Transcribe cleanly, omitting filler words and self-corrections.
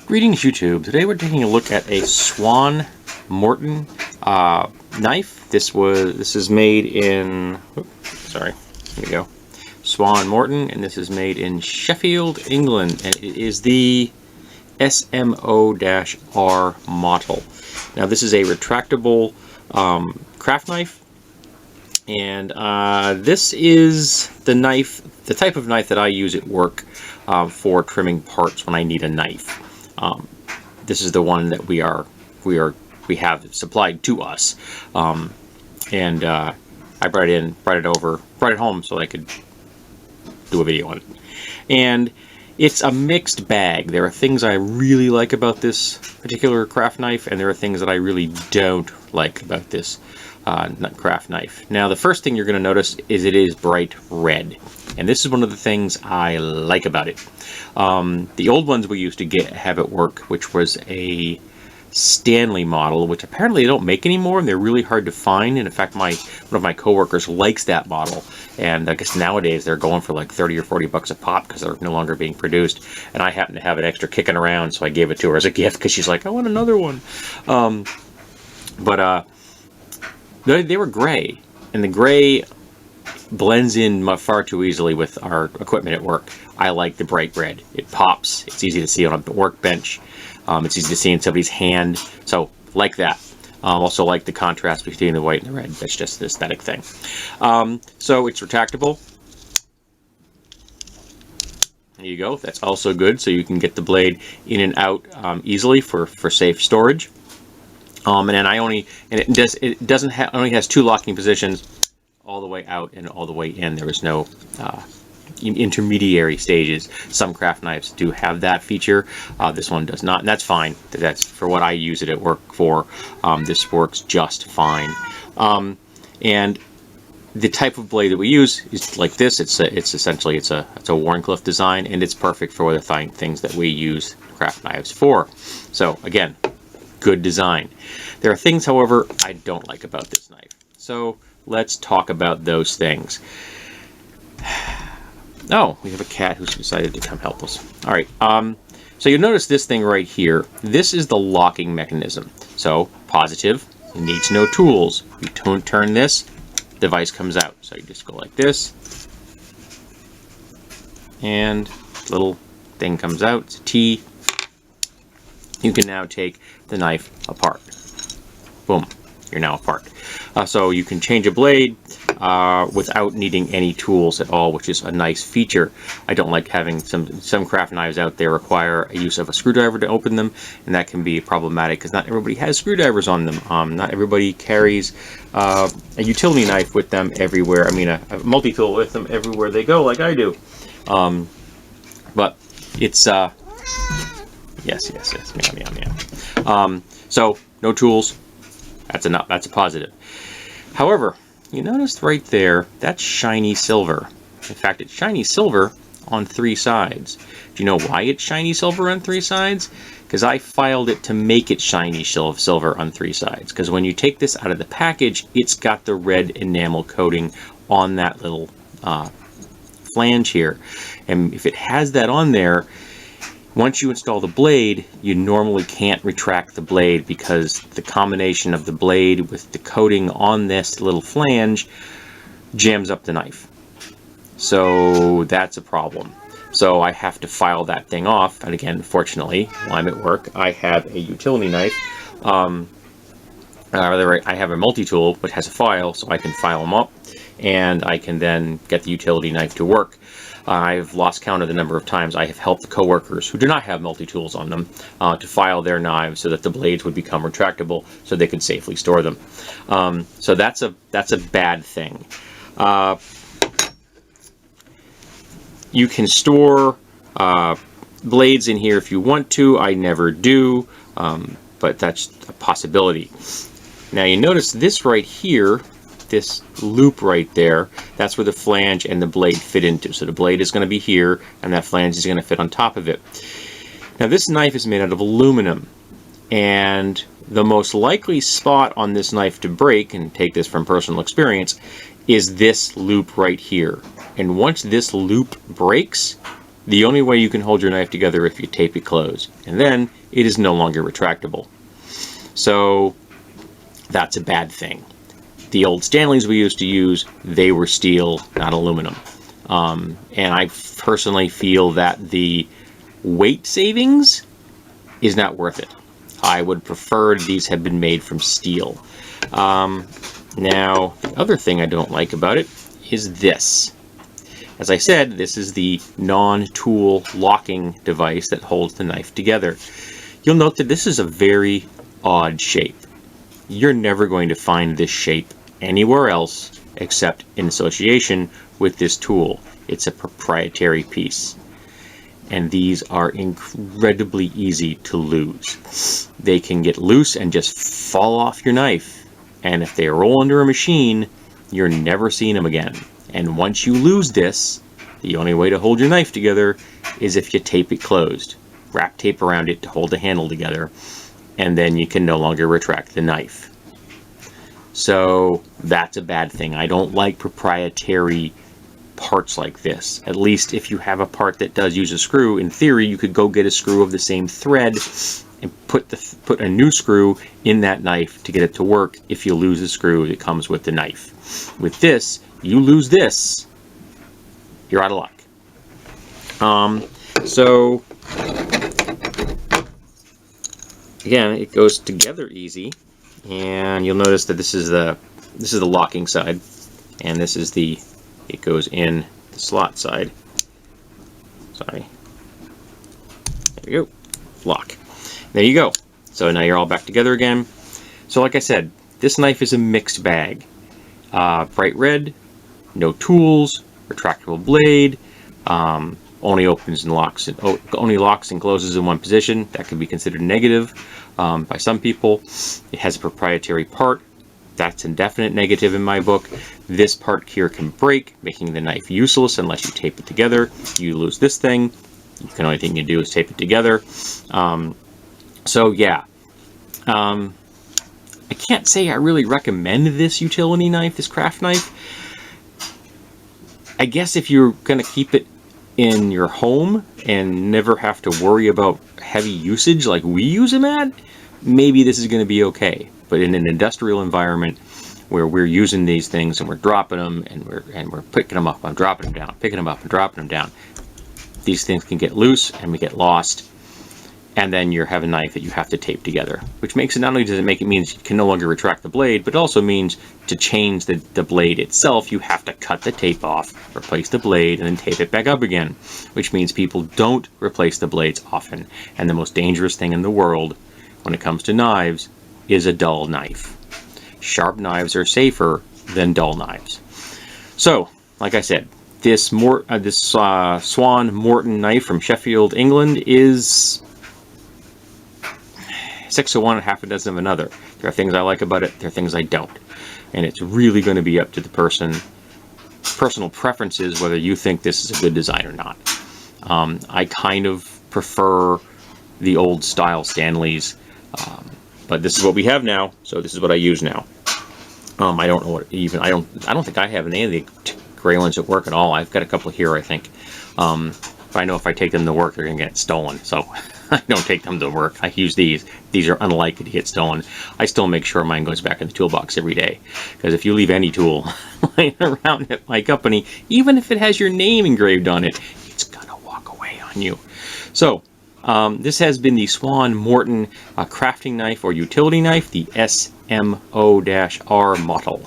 Greetings YouTube. Today we're taking a look at a Swann-Morton knife. This is made in, here we go, Swann-Morton, and this is made in Sheffield, England, and it is the SMO-R model. Now this is a retractable craft knife, and this is the type of knife that I use at work for trimming parts when I need a knife. This is the one that we have supplied to us, and I brought it home so I could do a video on it. And it's a mixed bag. There are things I really like about this particular craft knife, and there are things that I really don't like about this craft knife. Now, the first thing you're going to notice is it is bright red, and this is one of the things I like about it. The old ones we used to have at work, which was a Stanley model, which apparently they don't make anymore, and they're really hard to find. And in fact, one of my coworkers likes that model, and I guess nowadays they're going for like 30 or 40 bucks a pop because they're no longer being produced. And I happen to have it extra kicking around, so I gave it to her as a gift because she's like, I want another one. They were gray, and the gray blends in far too easily with our equipment at work. I like the bright red. It pops. It's easy to see on a workbench. It's easy to see in somebody's hand. So, like that. Also like the contrast between the white and the red. That's just an aesthetic thing. So it's retractable. There you go. That's also good. So you can get the blade in and out easily for safe storage. And then only has two locking positions, all the way out and all the way in. There is no intermediary stages. Some craft knives do have that feature. This one does not, and that's fine. That's for what I use it at work for. This works just fine. And the type of blade that we use is like this. It's essentially a Wharncliffe design, and it's perfect for the things that we use craft knives for. So again, good design. There are things, however, I don't like about this knife. So let's talk about those things. Oh, we have a cat who's decided to come help us. All right. So you notice this thing right here. This is the locking mechanism. So positive, it needs no tools. You turn this, device comes out. So you just go like this, and little thing comes out. It's a T. You can now take the knife apart. Boom, you're now apart. So you can change a blade without needing any tools at all, which is a nice feature. I don't like having some craft knives out there require a use of a screwdriver to open them, and that can be problematic because not everybody has screwdrivers on them. Not everybody carries a utility knife with them everywhere. I mean, a multi-tool with them everywhere they go, like I do. But it's yes, meow. So no tools. That's a positive. However, you notice right there, that's shiny silver. In fact, it's shiny silver on 3 sides. Do you know why it's shiny silver on 3 sides? Because I filed it to make it shiny silver on 3 sides. Because when you take this out of the package, it's got the red enamel coating on that little flange here. And if it has that on there, once you install the blade, you normally can't retract the blade because the combination of the blade with the coating on this little flange jams up the knife. So that's a problem. So I have to file that thing off. And again, fortunately, while I'm at work, I have a utility knife. I have a multi-tool which has a file, so I can file them up, and I can then get the utility knife to work. I've lost count of the number of times I have helped the coworkers who do not have multi-tools on them to file their knives so that the blades would become retractable so they can safely store them. So that's a bad thing. You can store blades in here if you want to. I never do, but that's a possibility. Now you notice this right here, this loop right there, that's where the flange and the blade fit into. So the blade is going to be here, and that flange is going to fit on top of it. Now this knife is made out of aluminum, and the most likely spot on this knife to break, and take this from personal experience, is this loop right here. And once this loop breaks, The only way you can hold your knife together if you tape it closed, and then it is no longer retractable. So that's a bad thing. The old Stanleys we used to use, they were steel, not aluminum. And I personally feel that the weight savings is not worth it. I would prefer these had been made from steel. Now, the other thing I don't like about it is this. As I said, this is the non-tool locking device that holds the knife together. You'll note that this is a very odd shape. You're never going to find this shape anywhere else except in association with this tool. It's a proprietary piece. And these are incredibly easy to lose. They can get loose and just fall off your knife. And if they roll under a machine, you're never seeing them again. And once you lose this, the only way to hold your knife together is if you tape it closed. Wrap tape around it to hold the handle together, and then you can no longer retract the knife. So that's a bad thing. I don't like proprietary parts like this. At least if you have a part that does use a screw, in theory you could go get a screw of the same thread and put a new screw in that knife to get it to work if you lose the screw that comes with the knife. With this, you lose this, you're out of luck. So again, it goes together easy, and you'll notice that this is the locking side, and this is it goes in the slot side. Sorry. There you go. Lock. There you go. So now you're all back together again. So like I said, this knife is a mixed bag. Bright red, no tools, retractable blade, only opens and locks, only locks and closes in one position. That can be considered negative by some people. It has a proprietary part. That's a definite negative in my book. This part here can break, making the knife useless unless you tape it together. You lose this thing, the only thing you do is tape it together. So yeah, I can't say I really recommend this utility knife, this craft knife. I guess if you're going to keep it in your home and never have to worry about heavy usage like we use them at, maybe this is going to be okay. But in an industrial environment where we're using these things and we're dropping them and we're picking them up, I'm dropping them down, picking them up and dropping them down, these things can get loose and we get lost, and then you have a knife that you have to tape together, which makes it, not only does it make it means you can no longer retract the blade, but it also means to change the blade itself, you have to cut the tape off, replace the blade, and then tape it back up again, which means people don't replace the blades often. And the most dangerous thing in the world when it comes to knives is a dull knife. Sharp knives are safer than dull knives. So, like I said, this Swann-Morton knife from Sheffield, England is 6 of one and half a dozen of another. There are things I like about it, there are things I don't. And it's really going to be up to the personal preferences whether you think this is a good design or not. I kind of prefer the old style Stanleys, but this is what we have now, so this is what I use now. I don't know what even, I don't think I have any of the gray ones at work at all. I've got a couple here, I think. But I know if I take them to work, they're going to get stolen, so I don't take them to work. I use these. These are unlikely to get stolen. I still make sure mine goes back in the toolbox every day, because if you leave any tool lying around at my company, even if it has your name engraved on it, it's going to walk away on you. So, this has been the Swann-Morton crafting knife or utility knife, the SMO-R model.